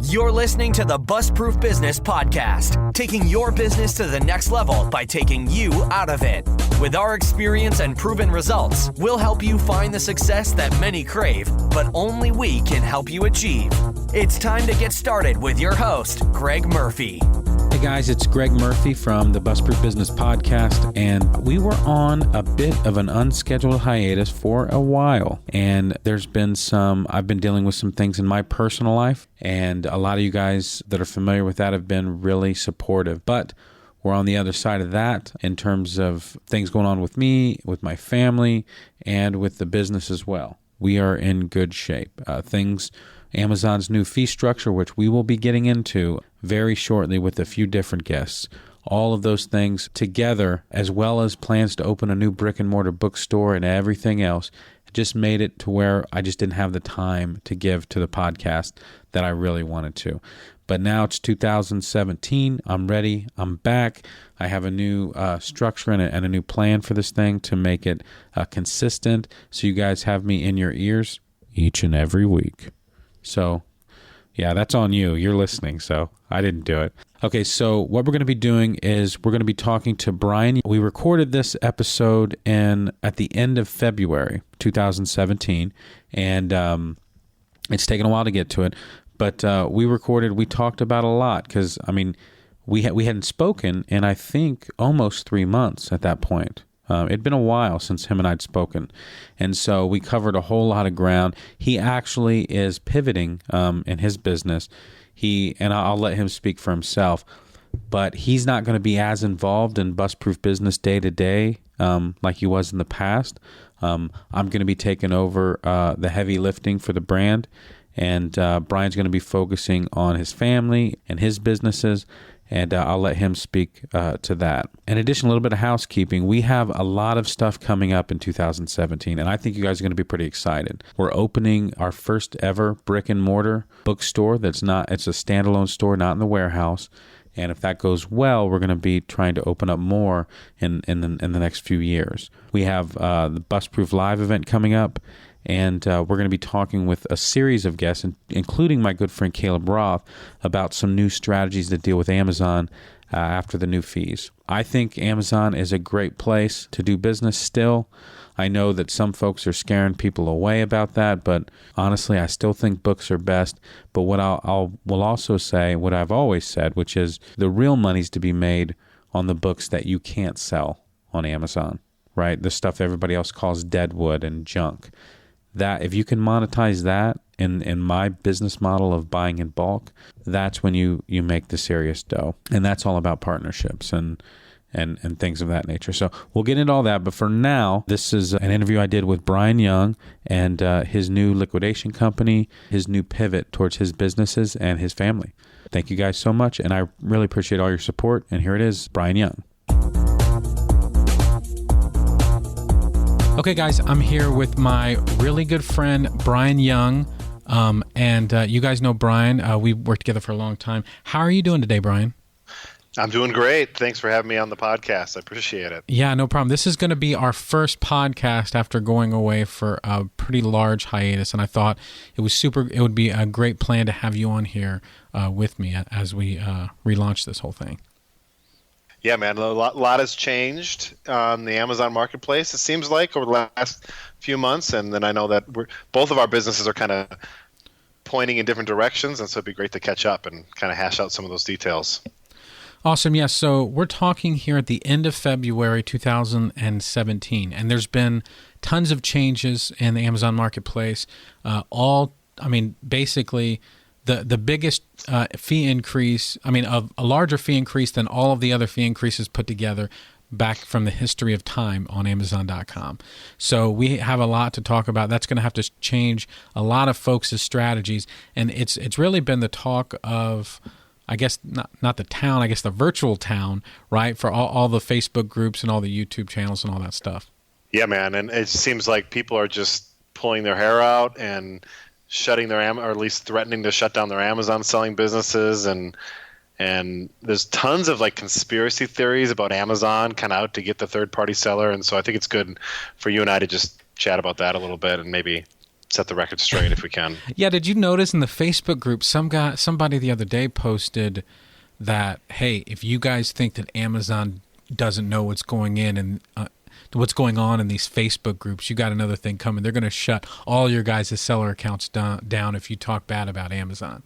You're listening to the Bust Proof Business Podcast, taking your business to the next level by taking you out of it. With our experience and proven results, we'll help you find the success that many crave, but only we can help you achieve. It's time to get started with your host, Greg Murphy. Hey guys, it's Greg Murphy from the Bust Proof Business Podcast, and we were on a bit of an unscheduled hiatus for a while, and I've been dealing with some things in my personal life, and a lot of you guys that are familiar with that have been really supportive, but we're on the other side of that in terms of things going on with me, with my family, and with the business as well. We are in good shape. Amazon's new fee structure, which we will be getting into very shortly with a few different guests. All of those things together, as well as plans to open a new brick and mortar bookstore and everything else, just made it to where I just didn't have the time to give to the podcast that I really wanted to. But now it's 2017. I'm ready. I'm back. I have a new structure and a new plan for this thing to make it consistent, so you guys have me in your ears each and every week. So, yeah, that's on you. You're listening, so I didn't do it. Okay, so what we're going to be doing is we're going to be talking to Bryan. We recorded this episode at the end of February 2017, and it's taken a while to get to it. But we talked about a lot because, we hadn't spoken in, I think, almost 3 months at that point. It'd been a while since him and I'd spoken, and so we covered a whole lot of ground. He actually is pivoting in his business. I'll let him speak for himself, but he's not going to be as involved in Bust Proof business day to day like he was in the past. I'm going to be taking over the heavy lifting for the brand, and Bryan's going to be focusing on his family and his businesses. And I'll let him speak to that. In addition, a little bit of housekeeping. We have a lot of stuff coming up in 2017, and I think you guys are going to be pretty excited. We're opening our first ever brick and mortar bookstore. It's a standalone store, not in the warehouse. And if that goes well, we're going to be trying to open up more in the next few years. We have the Bust Proof Live event coming up. And we're going to be talking with a series of guests, including my good friend Caleb Roth, about some new strategies to deal with Amazon after the new fees. I think Amazon is a great place to do business still. I know that some folks are scaring people away about that, but honestly, I still think books are best. But what will also say, what I've always said, which is the real money's to be made on the books that you can't sell on Amazon, right? The stuff everybody else calls deadwood and junk. That if you can monetize that in my business model of buying in bulk, that's when you make the serious dough. And that's all about partnerships and things of that nature. So we'll get into all that. But for now, this is an interview I did with Bryan Young and his new liquidation company, his new pivot towards his businesses and his family. Thank you guys so much. And I really appreciate all your support. And here it is, Bryan Young. Okay, guys, I'm here with my really good friend, Bryan Young. And you guys know Bryan. We've worked together for a long time. How are you doing today, Bryan? I'm doing great. Thanks for having me on the podcast. I appreciate it. Yeah, no problem. This is going to be our first podcast after going away for a pretty large hiatus. And I thought it would be a great plan to have you on here with me as we relaunch this whole thing. Yeah, man, a lot has changed on the Amazon marketplace, it seems like, over the last few months. And then I know that both of our businesses are kind of pointing in different directions, and so it'd be great to catch up and kind of hash out some of those details. Awesome. Yeah, so we're talking here at the end of February 2017, and there's been tons of changes in the Amazon marketplace. Basically, the biggest fee increase, a larger fee increase than all of the other fee increases put together back from the history of time on Amazon.com. So we have a lot to talk about. That's going to have to change a lot of folks' strategies. And it's really been the talk of, I guess, not the town, I guess the virtual town, right, for all the Facebook groups and all the YouTube channels and all that stuff. Yeah, man. And it seems like people are just pulling their hair out and shutting their or at least threatening to shut down their Amazon selling businesses, and there's tons of like conspiracy theories about Amazon kind of out to get the third party seller. And so I think it's good for you and I to just chat about that a little bit and maybe set the record straight if we can. Yeah, did you notice in the Facebook group, somebody the other day posted that, hey, if you guys think that Amazon doesn't know what's going on in these Facebook groups, you got another thing coming. They're going to shut all your guys' seller accounts down if you talk bad about Amazon.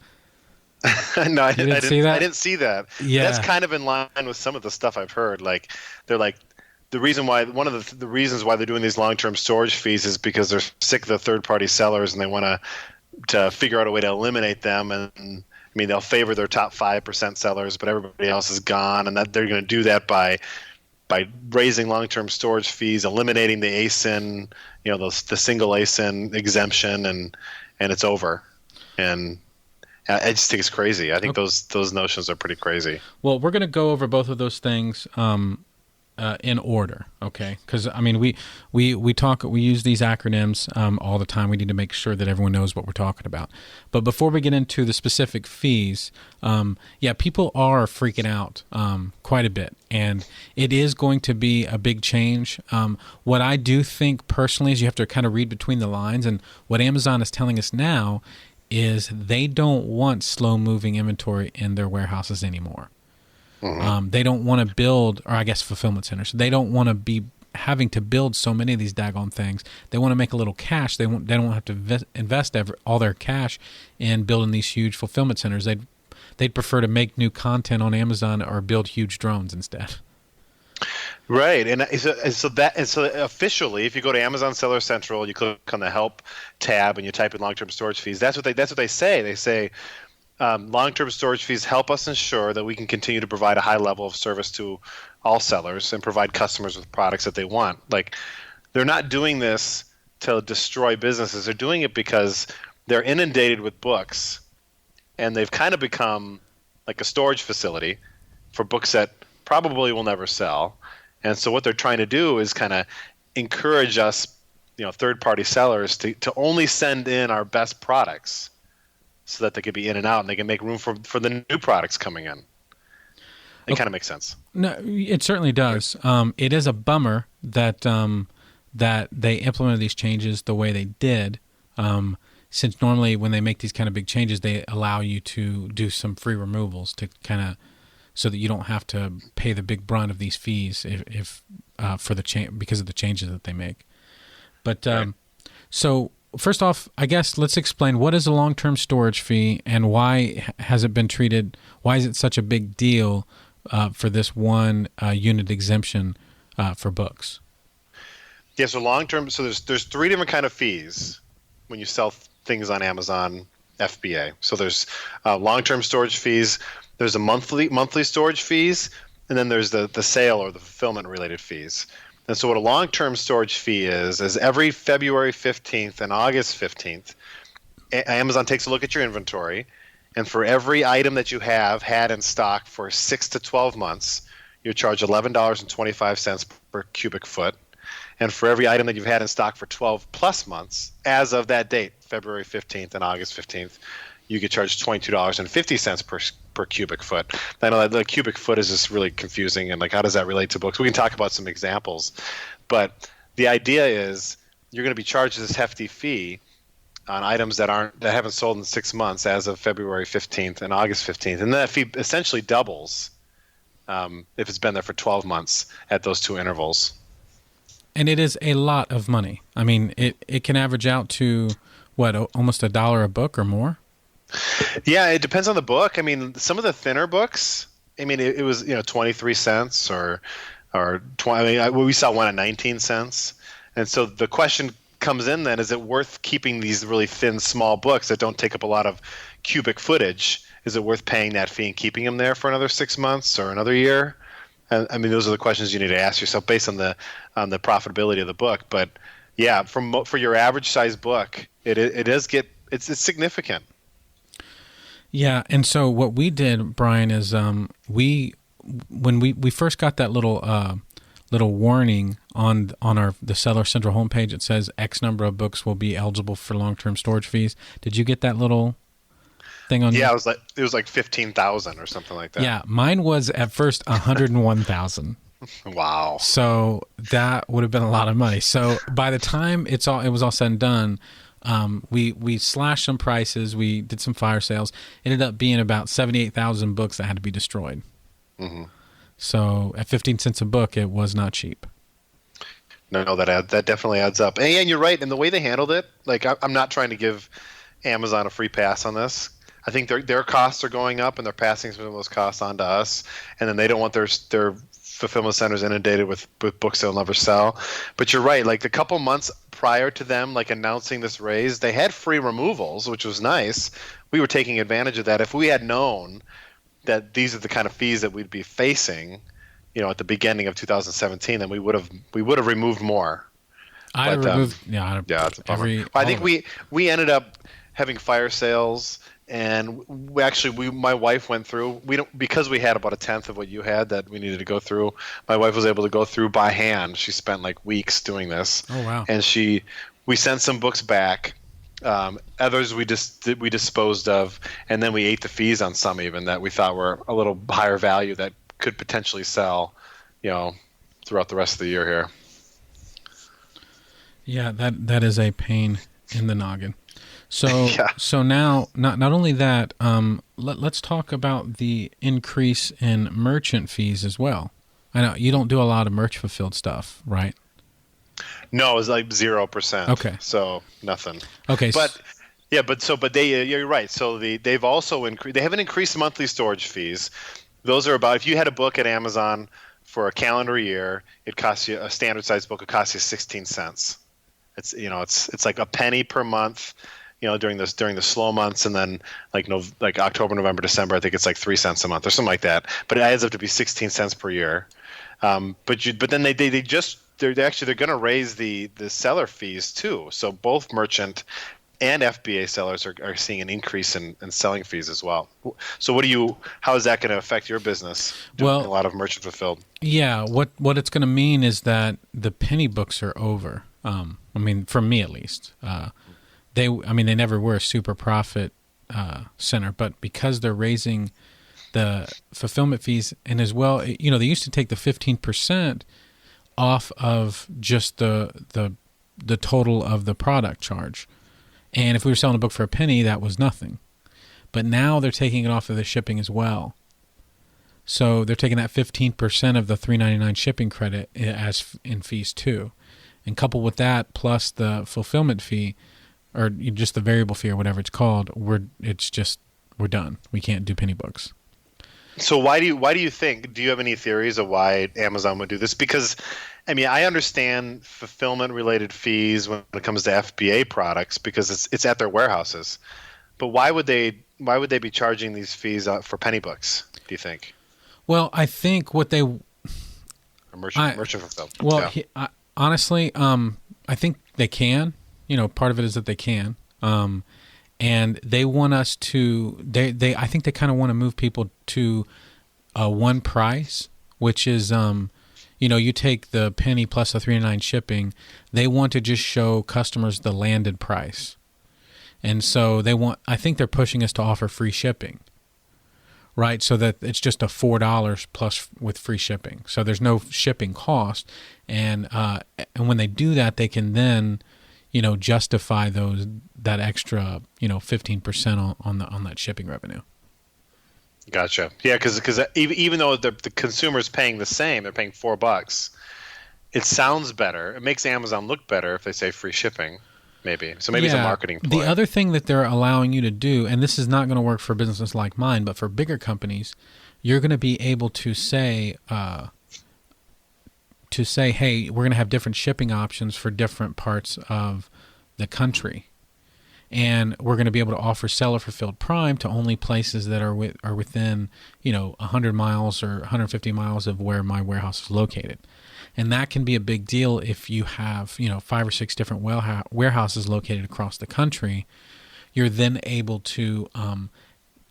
No, I didn't see that. I didn't see that. Yeah. That's kind of in line with some of the stuff I've heard. Like, they're like, the reason why, one of the reasons why they're doing these long-term storage fees is because they're sick of the third-party sellers and they want to figure out a way to eliminate them. And I mean, they'll favor their top 5% sellers, but everybody else is gone, and that they're going to do that by raising long-term storage fees, eliminating the ASIN, the single ASIN exemption, and it's over. And I just think it's crazy. I think those notions are pretty crazy. Well, we're going to go over both of those things in order, okay? Because I mean, we use these acronyms all the time. We need to make sure that everyone knows what we're talking about. But before we get into the specific fees, people are freaking out quite a bit, and it is going to be a big change. What I do think personally is you have to kind of read between the lines, and what Amazon is telling us now is they don't want slow-moving inventory in their warehouses anymore. Mm-hmm. They don't want to build, or I guess fulfillment centers. They don't want to be having to build so many of these daggone things. They want to make a little cash. They don't have to invest all their cash in building these huge fulfillment centers. They'd prefer to make new content on Amazon or build huge drones instead. Right, and so officially, if you go to Amazon Seller Central, you click on the Help tab and you type in long-term storage fees. That's what they say. They say, long-term storage fees help us ensure that we can continue to provide a high level of service to all sellers and provide customers with products that they want. Like, they're not doing this to destroy businesses. They're doing it because they're inundated with books, and they've kind of become like a storage facility for books that probably will never sell. And so what they're trying to do is kind of encourage us, third-party sellers to only send in our best products, so that they could be in and out and they can make room for the new products coming in. It kind of makes sense. No, it certainly does. It is a bummer that they implemented these changes the way they did, since normally when they make these kind of big changes, they allow you to do some free removals to kind of so that you don't have to pay the big brunt of these fees if for the because of the changes that they make. But right. So first off, I guess let's explain what is a long-term storage fee and why has it been treated? Why is it such a big deal for this one unit exemption for books? Yeah, so long-term. So there's three different kind of fees when you sell things on Amazon FBA. So there's long-term storage fees. There's a monthly storage fees, and then there's the sale or the fulfillment related fees. And so what a long-term storage fee is every February 15th and August 15th, Amazon takes a look at your inventory, and for every item that you have had in stock for 6 to 12 months, you charge $11.25 per cubic foot. And for every item that you've had in stock for 12 plus months, as of that date, February 15th and August 15th, you get charged $22.50 per cubic foot. I know that the cubic foot is just really confusing, and like, how does that relate to books? We can talk about some examples, but the idea is you're going to be charged this hefty fee on items that haven't sold in 6 months as of February 15th and August 15th, and that fee essentially doubles if it's been there for 12 months at those two intervals. And it is a lot of money. I mean, it can average out to what, almost $1 a book or more? Yeah, it depends on the book. I mean, some of the thinner books, I mean, it was 23 cents or 20. I mean, we saw one at 19 cents, and so the question comes in then: is it worth keeping these really thin, small books that don't take up a lot of cubic footage? Is it worth paying that fee and keeping them there for another 6 months or another year? I mean, those are the questions you need to ask yourself based on the profitability of the book. But yeah, for your average size book, it's significant. Yeah, and so what we did, Brian, is when we first got that little warning on the Seller Central homepage, it says X number of books will be eligible for long-term storage fees. Did you get that little thing on? Yeah, it was like 15,000 or something like that. Yeah, mine was at first 101,000. Wow. So that would have been a lot of money. So by the time it was all said and done, We slashed some prices. We did some fire sales. It ended up being about 78,000 books that had to be destroyed. Mm-hmm. So at 15 cents a book, it was not cheap. No, that definitely adds up. And you're right. And the way they handled it, like I'm not trying to give Amazon a free pass on this. I think their costs are going up, and they're passing some of those costs on to us. And then they don't want their fulfillment centers inundated with books they'll never sell. But you're right. Like the couple months prior to them like announcing this raise, they had free removals, which was nice. We were taking advantage of that. If we had known that these are the kind of fees that we'd be facing, at the beginning of 2017, then we would have removed more. It's a bummer. I think we ended up having fire sales, and my wife went through. Because we had about a tenth of what you had that we needed to go through. My wife was able to go through by hand. She spent like weeks doing this. Oh wow! And we sent some books back. Others we disposed of, and then we ate the fees on some even that we thought were a little higher value that could potentially sell, throughout the rest of the year here. Yeah, that is a pain in the noggin. So Yeah. So now not only that, let's talk about the increase in merchant fees as well. I know you don't do a lot of merch fulfilled stuff, right? No, it was like 0%. Okay. So nothing. Okay. You're right. So they've also increased. They haven't increased monthly storage fees. Those are about, if you had a book at Amazon for a calendar year, it costs you, a standard size book, it costs you 16 cents. It's like a penny per month, during the slow months, and then like October, November, December, I think it's like 3 cents a month or something like that. But it adds up to be 16 cents per year. But then they're going to raise the seller fees too. So both merchant and FBA sellers are seeing an increase in selling fees as well. So how is that going to affect your business? Doing a lot of merchant fulfilled. Yeah, what it's going to mean is that the penny books are over. For me at least, they never were a super profit center, but because they're raising the fulfillment fees, and as well, they used to take the 15% off of just the total of the product charge. And if we were selling a book for a penny, that was nothing. But now they're taking it off of the shipping as well. So they're taking that 15% of the $3.99 shipping credit as in fees too. And coupled with that, plus the fulfillment fee, or just the variable fee or whatever it's called, we're done. We can't do penny books. So why do you think? Do you have any theories of why Amazon would do this? Because I understand fulfillment related fees when it comes to FBA products because it's at their warehouses. But why would they be charging these fees for penny books? Do you think? Well, I think what they merchant fulfilled. Well, yeah. Honestly, I think they can. Part of it is that they can. And they want us to. I think they kind of want to move people to one price, which is you take the penny plus the $3.99 shipping. They want to just show customers the landed price, and so I think they're pushing us to offer free shipping, right? So that it's just a $4 plus with free shipping. So there's no shipping cost, and when they do that, they can then justify that extra 15% on that shipping revenue. Gotcha. Yeah, because even though the consumer is paying the same, they're paying $4. It sounds better. It makes Amazon look better if they say free shipping, maybe. So maybe it's a marketing ploy. The other thing that they're allowing you to do, and this is not going to work for businesses like mine, but for bigger companies, you're going to be able to say, hey, we're going to have different shipping options for different parts of the country. And we're going to be able to offer seller fulfilled Prime to only places that are within 100 miles or 150 miles of where my warehouse is located. And that can be a big deal if you have 5 or 6 different warehouses located across the country. You're then able to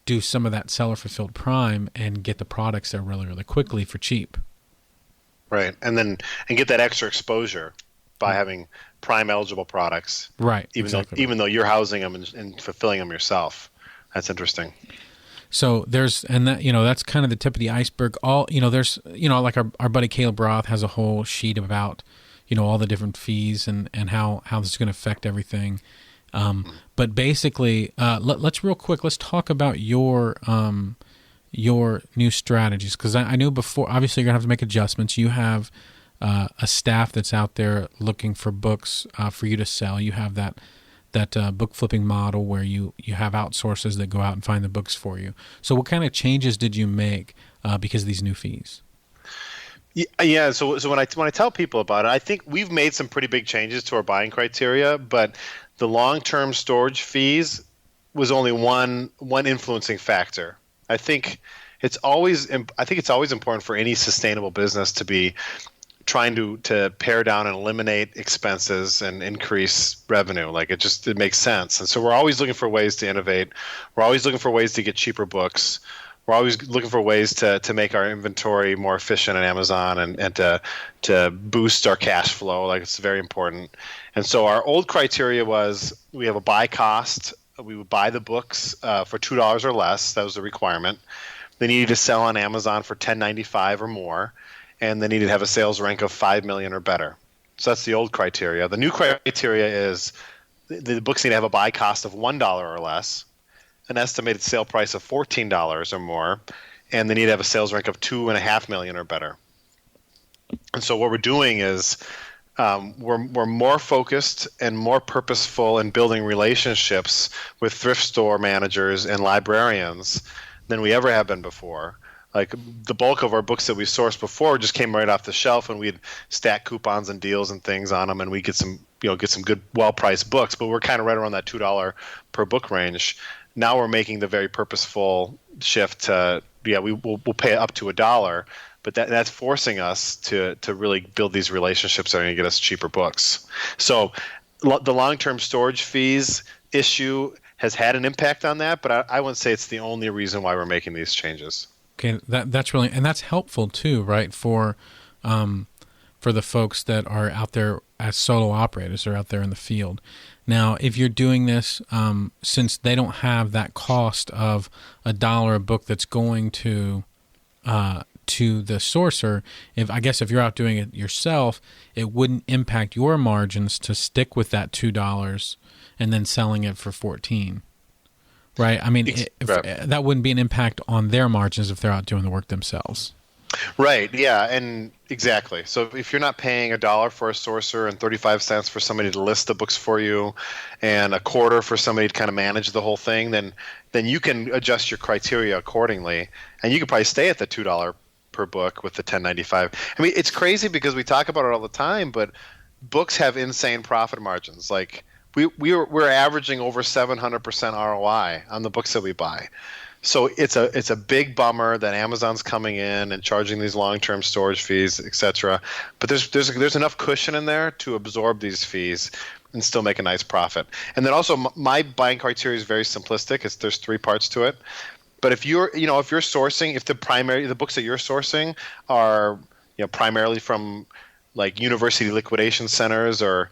do some of that seller fulfilled Prime and get the products there really, really quickly for cheap. Right, and get that extra exposure by having Prime eligible products, right? Even though you're housing them and fulfilling them yourself. That's interesting. So that's kind of the tip of the iceberg. There's like our buddy Caleb Roth has a whole sheet about all the different fees and how this is going to affect everything. But basically, let's real quick, let's talk about your new strategies, because I knew before, obviously you're going to have to make adjustments. You have a staff that's out there looking for books for you to sell. You have that book flipping model where you have outsourcers that go out and find the books for you. So what kind of changes did you make because of these new fees? Yeah. So when I tell people about it, I think we've made some pretty big changes to our buying criteria, but the long-term storage fees was only one influencing factor. I think it's always important for any sustainable business to be trying to pare down and eliminate expenses and increase revenue. Like it makes sense. And so we're always looking for ways to innovate. We're always looking for ways to get cheaper books. We're always looking for ways to make our inventory more efficient on Amazon and to boost our cash flow. Like it's very important. And so our old criteria was we have a buy cost. We would buy the books for $2 or less. That was the requirement. They needed to sell on Amazon for $10.95 or more, and they needed to have a sales rank of 5 million or better. So that's the old criteria. The new criteria is the books need to have a buy cost of $1 or less, an estimated sale price of $14 or more, and they need to have a sales rank of 2.5 million or better. And so what we're doing is we're more focused and more purposeful in building relationships with thrift store managers and librarians than we ever have been before. Like the bulk of our books that we sourced before just came right off the shelf, and we'd stack coupons and deals and things on them, and we get some good, well-priced books. But we're kind of right around that $2 per book range. Now we're making the very purposeful shift to we'll pay up to $1, but that's forcing us to really build these relationships that are going to get us cheaper books. So the long-term storage fees issue has had an impact on that, but I wouldn't say it's the only reason why we're making these changes. Okay, that's really, and that's helpful too, right? For the folks that are out there as solo operators or out there in the field. Now, if you're doing this, since they don't have that cost of $1 a book that's going to the sourcer, if you're out doing it yourself, it wouldn't impact your margins to stick with that $2 and then selling it for $14. Right. I mean, that wouldn't be an impact on their margins if they're out doing the work themselves. Right. Yeah. And exactly. So if you're not paying $1 for a sourcer and 35 cents for somebody to list the books for you and a quarter for somebody to kind of manage the whole thing, then you can adjust your criteria accordingly. And you could probably stay at the $2 per book with the $10.95. I mean, it's crazy because we talk about it all the time, but books have insane profit margins. Like, we're averaging over 700% ROI on the books that we buy. So it's a big bummer that Amazon's coming in and charging these long-term storage fees, et cetera. But there's enough cushion in there to absorb these fees and still make a nice profit. And then also my buying criteria is very simplistic. There's 3 parts to it. But if you're sourcing, if the books that you're sourcing are primarily from like university liquidation centers or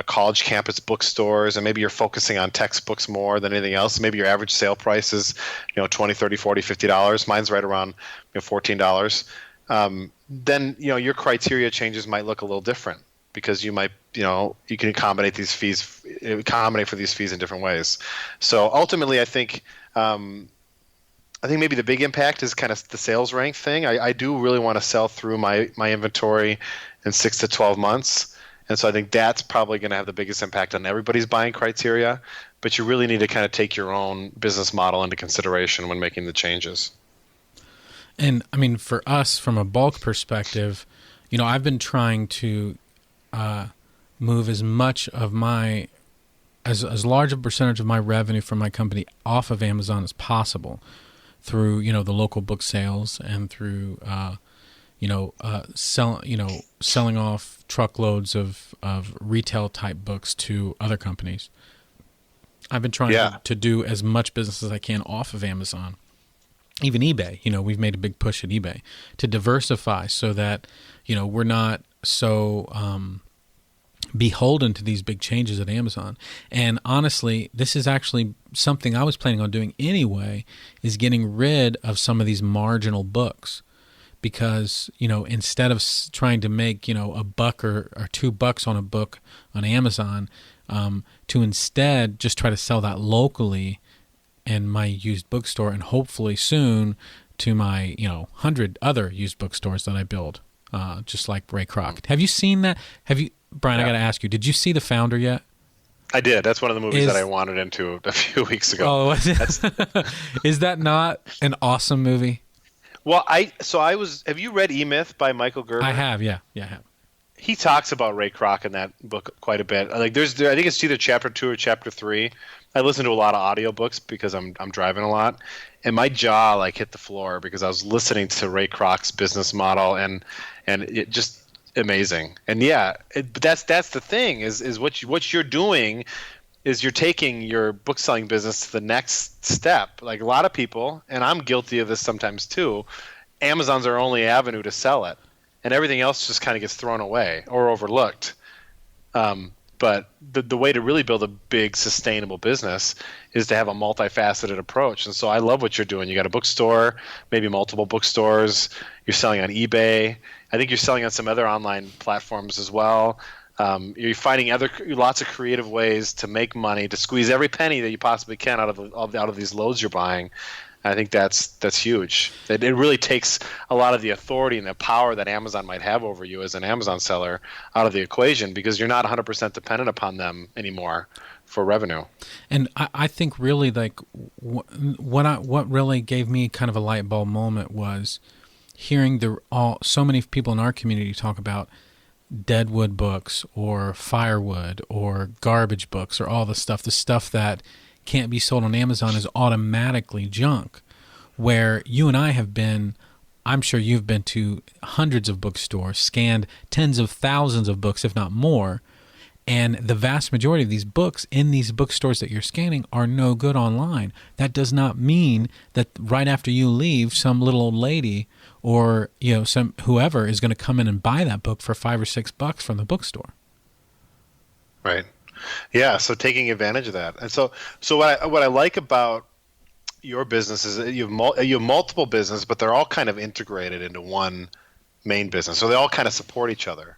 college campus bookstores, and maybe you're focusing on textbooks more than anything else. Maybe your average sale price is $20, $30, $40, $50. Mine's right around $14. Then your criteria changes might look a little different because you might you can accommodate for these fees in different ways. So ultimately, I think maybe the big impact is kind of the sales rank thing. I do really want to sell through my inventory in 6 to 12 months. And so I think that's probably going to have the biggest impact on everybody's buying criteria. But you really need to kind of take your own business model into consideration when making the changes. And I mean, for us, from a bulk perspective, I've been trying to move as much of as large a percentage of my revenue from my company off of Amazon as possible through, the local book sales and through, selling off truckloads of retail type books to other companies. I've been trying to do as much business as I can off of Amazon, even eBay. We've made a big push at eBay to diversify so that, we're not so beholden to these big changes at Amazon. And honestly, this is actually something I was planning on doing anyway, is getting rid of some of these marginal books. Because, instead of trying to make, $1 or $2 on a book on Amazon, to instead just try to sell that locally in my used bookstore, and hopefully soon to my 100 other used bookstores that I build, just like Ray Kroc. Have you seen that? Brian? Yeah. I got to ask you. Did you see The Founder yet? I did. That's one of the movies that I wandered into a few weeks ago. Oh, is that not an awesome movie? Well, have you read E-Myth by Michael Gerber? I have, yeah, I have. He talks about Ray Kroc in that book quite a bit. Like I think it's either chapter 2 or chapter 3. I listen to a lot of audiobooks because I'm driving a lot, and my jaw like hit the floor because I was listening to Ray Kroc's business model, and it just amazing. And but that's the thing is what you're doing is you're taking your book selling business to the next step. Like a lot of people, and I'm guilty of this sometimes too, Amazon's our only avenue to sell it, and everything else just kind of gets thrown away or overlooked. But the way to really build a big sustainable business is to have a multifaceted approach. And so I love what you're doing. You got a bookstore, maybe multiple bookstores. You're selling on eBay. I think you're selling on some other online platforms as well. You're finding lots of creative ways to make money, to squeeze every penny that you possibly can out of these loads you're buying. I think that's huge. It really takes a lot of the authority and the power that Amazon might have over you as an Amazon seller out of the equation, because you're not 100% dependent upon them anymore for revenue. And I think really like what really gave me kind of a light bulb moment was hearing so many people in our community talk about deadwood books or firewood or garbage books or all the stuff that can't be sold on Amazon is automatically junk, where you and I have been, I'm sure you've been to hundreds of bookstores, scanned tens of thousands of books, if not more, and the vast majority of these books in these bookstores that you're scanning are no good online. That does not mean that right after you leave, some little old lady or some whoever is going to come in and buy that book for $5 or $6 from the bookstore. Right. Yeah, so taking advantage of that. And so what I like about your business is that you have multiple businesses, but they're all kind of integrated into one main business. So they all kind of support each other.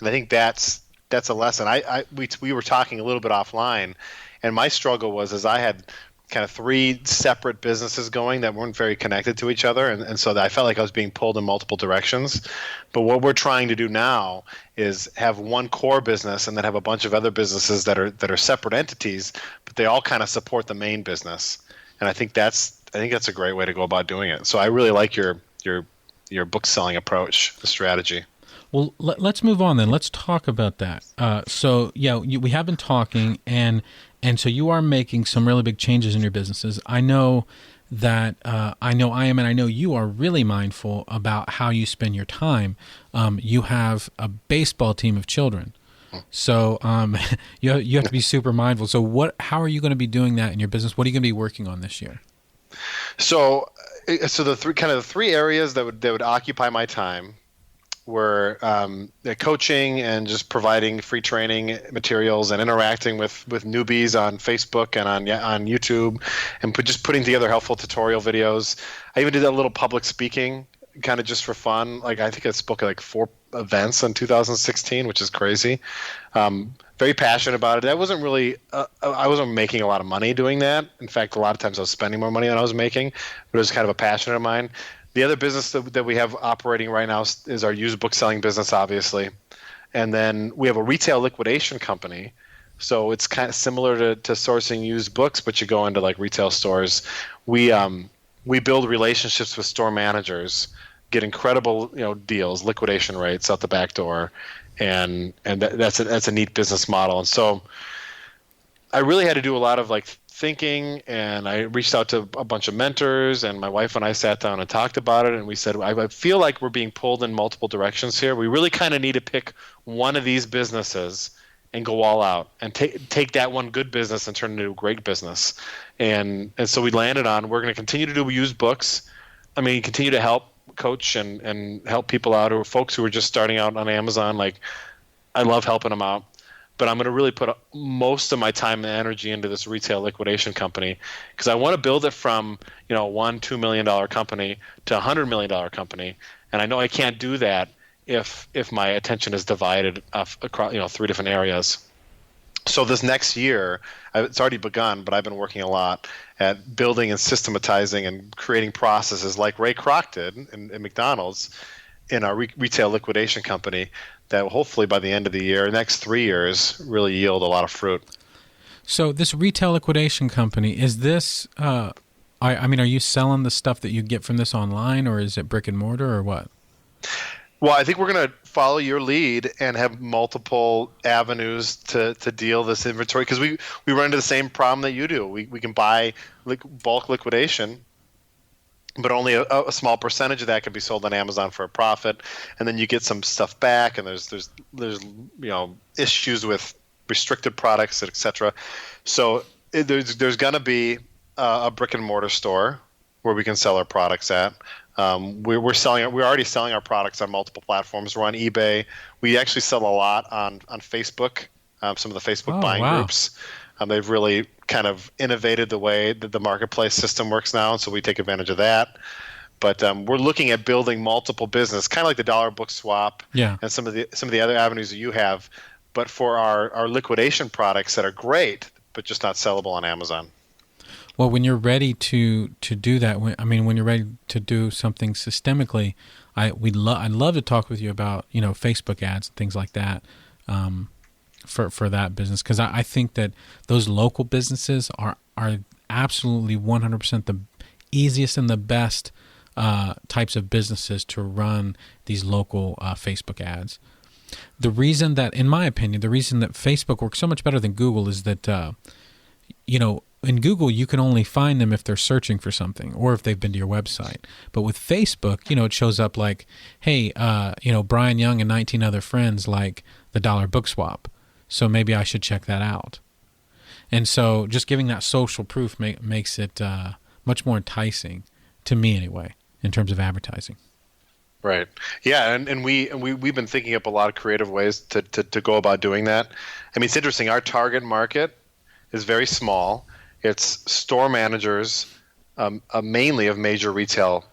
And I think that's a lesson. We were talking a little bit offline, and my struggle was I had kind of 3 separate businesses going that weren't very connected to each other, and so I felt like I was being pulled in multiple directions. But what we're trying to do now is have one core business and then have a bunch of other businesses that are separate entities, but they all kind of support the main business. And I think that's a great way to go about doing it. So I really like your book selling approach, the strategy. Well, let's move on then. Let's talk about that. We have been talking, and so you are making some really big changes in your businesses. I know that I know you are really mindful about how you spend your time. You have a baseball team of children, so you have to be super mindful. So how are you going to be doing that in your business? What are you going to be working on this year? So the three areas that would occupy my time were coaching and just providing free training materials and interacting with newbies on Facebook and on YouTube, and just putting together helpful tutorial videos. I even did a little public speaking, kind of just for fun. Like I think I spoke at like 4 events in 2016, which is crazy. Very passionate about it. That wasn't really I wasn't making a lot of money doing that. In fact, a lot of times I was spending more money than I was making, but it was kind of a passion of mine. The other business that we have operating right now is our used book selling business, obviously. And then we have a retail liquidation company. So it's kind of similar to sourcing used books, but you go into like retail stores. We build relationships with store managers, get incredible deals, liquidation rates out the back door, and that's a neat business model. And so I really had to do a lot of like thinking, and I reached out to a bunch of mentors, and my wife and I sat down and talked about it, and we said, I feel like we're being pulled in multiple directions here. We really kind of need to pick one of these businesses and go all out and take that one good business and turn it into a great business. And so we landed on, we're going to continue to do used books. I mean, continue to help coach and help people out, or folks who are just starting out on Amazon. Like, I love helping them out. But I'm going to really put most of my time and energy into this retail liquidation company, because I want to build it from $1-2 million company to $100 million company, and I know I can't do that if my attention is divided across 3 different areas. So this next year, it's already begun, but I've been working a lot at building and systematizing and creating processes like Ray Kroc did in McDonald's in our retail liquidation company that will hopefully by the end of the year, next 3 years, really yield a lot of fruit. So this retail liquidation company, is this, I mean, are you selling the stuff that you get from this online, or is it brick and mortar, or what? Well, I think we're going to follow your lead and have multiple avenues to deal this inventory, because we run into the same problem that you do. We can buy bulk liquidation, but only a small percentage of that can be sold on Amazon for a profit, and then you get some stuff back, and there's issues with restricted products, etc. So there's going to be a brick and mortar store where we can sell our products at. We're already selling our products on multiple platforms. We're on eBay. We actually sell a lot on Facebook. Some of the Facebook buying groups. They've really kind of innovated the way that the marketplace system works now, and so we take advantage of that. But we're looking at building multiple business, kind of like the dollar book swap, and some of the other avenues that you have, but for our liquidation products that are great, but just not sellable on Amazon. Well, when you're ready to do that, when you're ready to do something systemically, I'd love to talk with you about Facebook ads and things like that for that business, because I think that those local businesses are absolutely 100% the easiest and the best types of businesses to run these local Facebook ads. The reason that, in my opinion, the reason that Facebook works so much better than Google is that in Google, you can only find them if they're searching for something or if they've been to your website. But with Facebook, it shows up like, hey, Bryan Young and 19 other friends like the dollar book swap. So maybe I should check that out. And so just giving that social proof makes it much more enticing, to me anyway, in terms of advertising. Right. Yeah, and we've been thinking up a lot of creative ways to go about doing that. I mean, it's interesting. Our target market is very small. It's store managers, mainly of major retail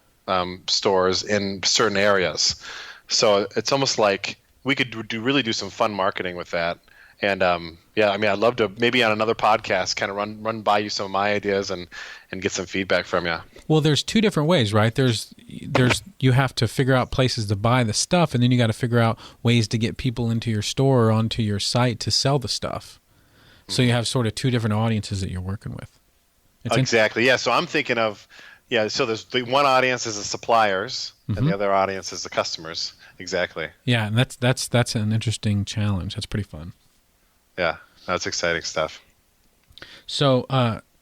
stores in certain areas. So it's almost like we could really do some fun marketing with that. And I'd love to maybe on another podcast kind of run by you some of my ideas and get some feedback from you. Well, there's two different ways, right? There's you have to figure out places to buy the stuff, and then you got to figure out ways to get people into your store or onto your site to sell the stuff. So you have sort of two different audiences that you're working with. Exactly. Yeah. So I'm thinking of, so there's the one audience is the suppliers and the other audience is the customers. Exactly. Yeah. And that's an interesting challenge. That's pretty fun. Yeah. That's exciting stuff. So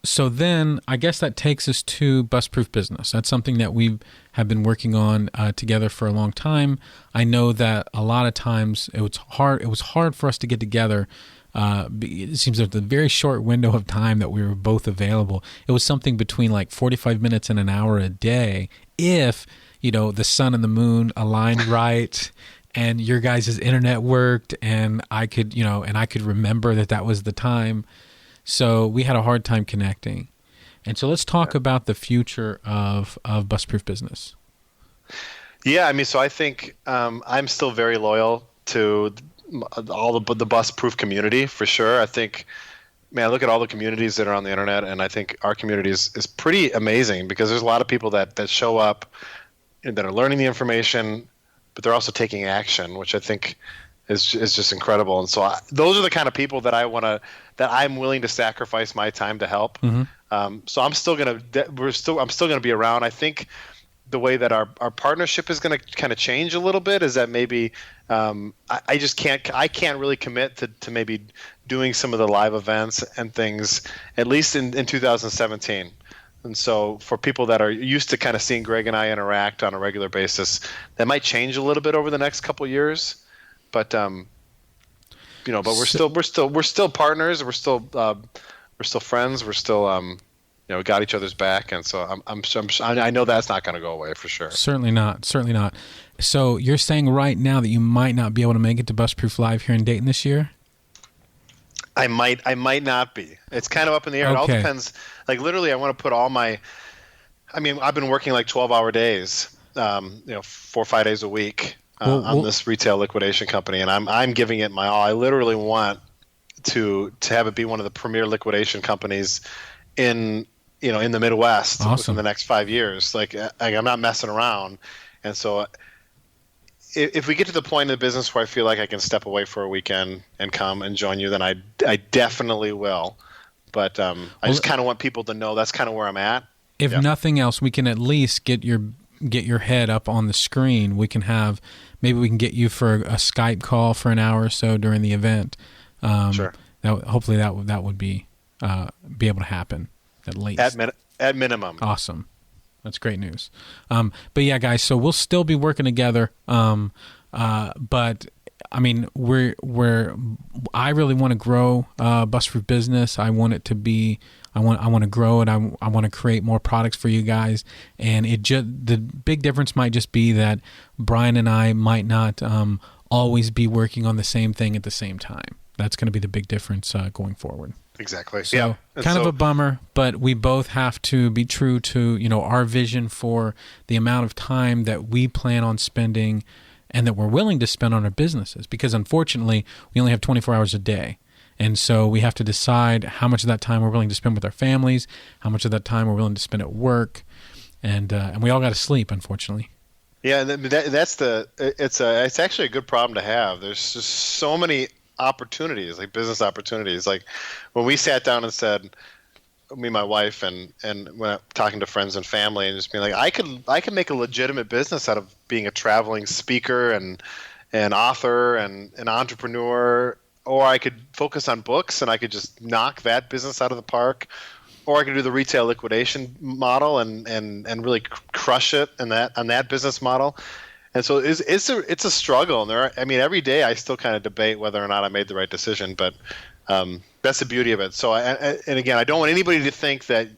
then I guess that takes us to Bust Proof Business. That's something that we have been working on together for a long time. I know that a lot of times it was hard for us to get together. It seems there's a very short window of time that we were both available. It was something between like 45 minutes and an hour a day if, the sun and the moon aligned right and your guys' internet worked and I could remember that was the time. So we had a hard time connecting. And so let's talk about the future of Bust Proof Business. Yeah, I mean, so I think I'm still very loyal to all the Bust Proof community for sure. I think, I look at all the communities that are on the internet, and I think our community is pretty amazing because there's a lot of people that show up and that are learning the information, but they're also taking action, which I think is just incredible. And so those are the kind of people that I'm willing to sacrifice my time to help. So I'm still gonna be around. I think the way that our partnership is going to kind of change a little bit is that maybe I can't really commit to maybe doing some of the live events and things, at least in 2017. And so for people that are used to kind of seeing Greg and I interact on a regular basis, that might change a little bit over the next couple of years. But but we're still partners. We're still friends. We're still got each other's back, and so I know that's not going to go away for sure. Certainly not. So you're saying right now that you might not be able to make it to Bust Proof Live here in Dayton this year? I might not be. It's kind of up in the air. Okay. It all depends. Like literally, I want to put all my. I mean, I've been working like 12-hour days, 4 or 5 days a week on this retail liquidation company, and I'm giving it my all. I literally want to have it be one of the premier liquidation companies in the Midwest Awesome. within the next 5 years. Like I'm not messing around. And so if we get to the point in the business where I feel like I can step away for a weekend and come and join you, then I definitely will. But I just kind of want people to know that's kind of where I'm at. If nothing else, we can at least get your head up on the screen. We can maybe we can get you for a Skype call for an hour or so during the event. Sure. Hopefully that would be able to happen at least. At minimum. Awesome. That's great news. But yeah, guys, so we'll still be working together. But I mean, I really want to grow Bust Proof Business. I want it to be. I want to grow it. I want to create more products for you guys. And the big difference might just be that Bryan and I might not always be working on the same thing at the same time. That's going to be the big difference going forward. Exactly. So kind of a bummer, but we both have to be true to our vision for the amount of time that we plan on spending and that we're willing to spend on our businesses. Because unfortunately, we only have 24 hours a day. And so we have to decide how much of that time we're willing to spend with our families, how much of that time we're willing to spend at work, and we all got to sleep, unfortunately. Yeah, it's actually a good problem to have. There's just so many opportunities, like business opportunities. Like when we sat down and said, me and my wife and when I'm talking to friends and family and just being like, I could make a legitimate business out of being a traveling speaker and an author and an entrepreneur. Or I could focus on books and I could just knock that business out of the park. Or I could do the retail liquidation model and really crush it on that business model. And so it's a struggle. And every day I still kind of debate whether or not I made the right decision. But that's the beauty of it. So and again, I don't want anybody to think that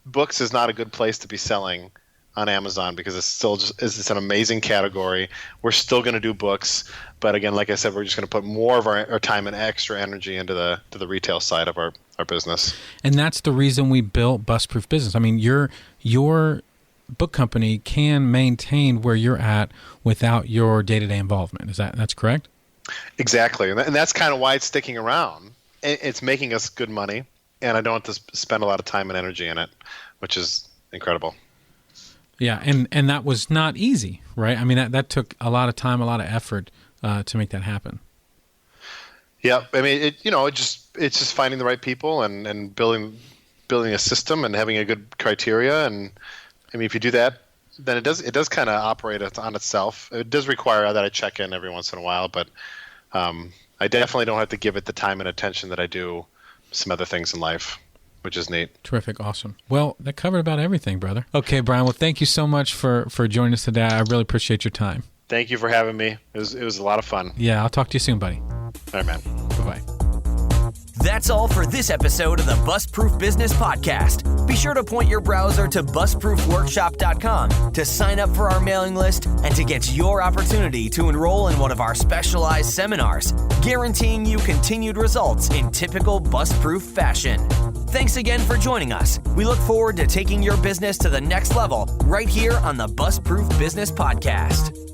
books is not a good place to be selling on Amazon, because it's an amazing category. We're still going to do books, but again, like I said, we're just going to put more of our time and extra energy into the retail side of our business. And that's the reason we built Bust Proof Business. I mean, your book company can maintain where you're at without your day-to-day involvement. That's correct? Exactly, and that's kind of why it's sticking around. It's making us good money, and I don't have to spend a lot of time and energy in it, which is incredible. Yeah, and that was not easy, right? I mean, that took a lot of time, a lot of effort to make that happen. Yeah, I mean, it's just finding the right people and building a system and having a good criteria. And I mean, if you do that, then it does kind of operate on itself. It does require that I check in every once in a while, but I definitely don't have to give it the time and attention that I do some other things in life, which is neat. Terrific. Awesome. Well, that covered about everything, brother. Okay, Bryan. Well, thank you so much for joining us today. I really appreciate your time. Thank you for having me. It was a lot of fun. Yeah, I'll talk to you soon, buddy. All right, man. Bye-bye. That's all for this episode of the Bust Proof Business Podcast. Be sure to point your browser to bustproofworkshop.com to sign up for our mailing list and to get your opportunity to enroll in one of our specialized seminars, guaranteeing you continued results in typical Bust Proof fashion. Thanks again for joining us. We look forward to taking your business to the next level right here on the Bust Proof Business Podcast.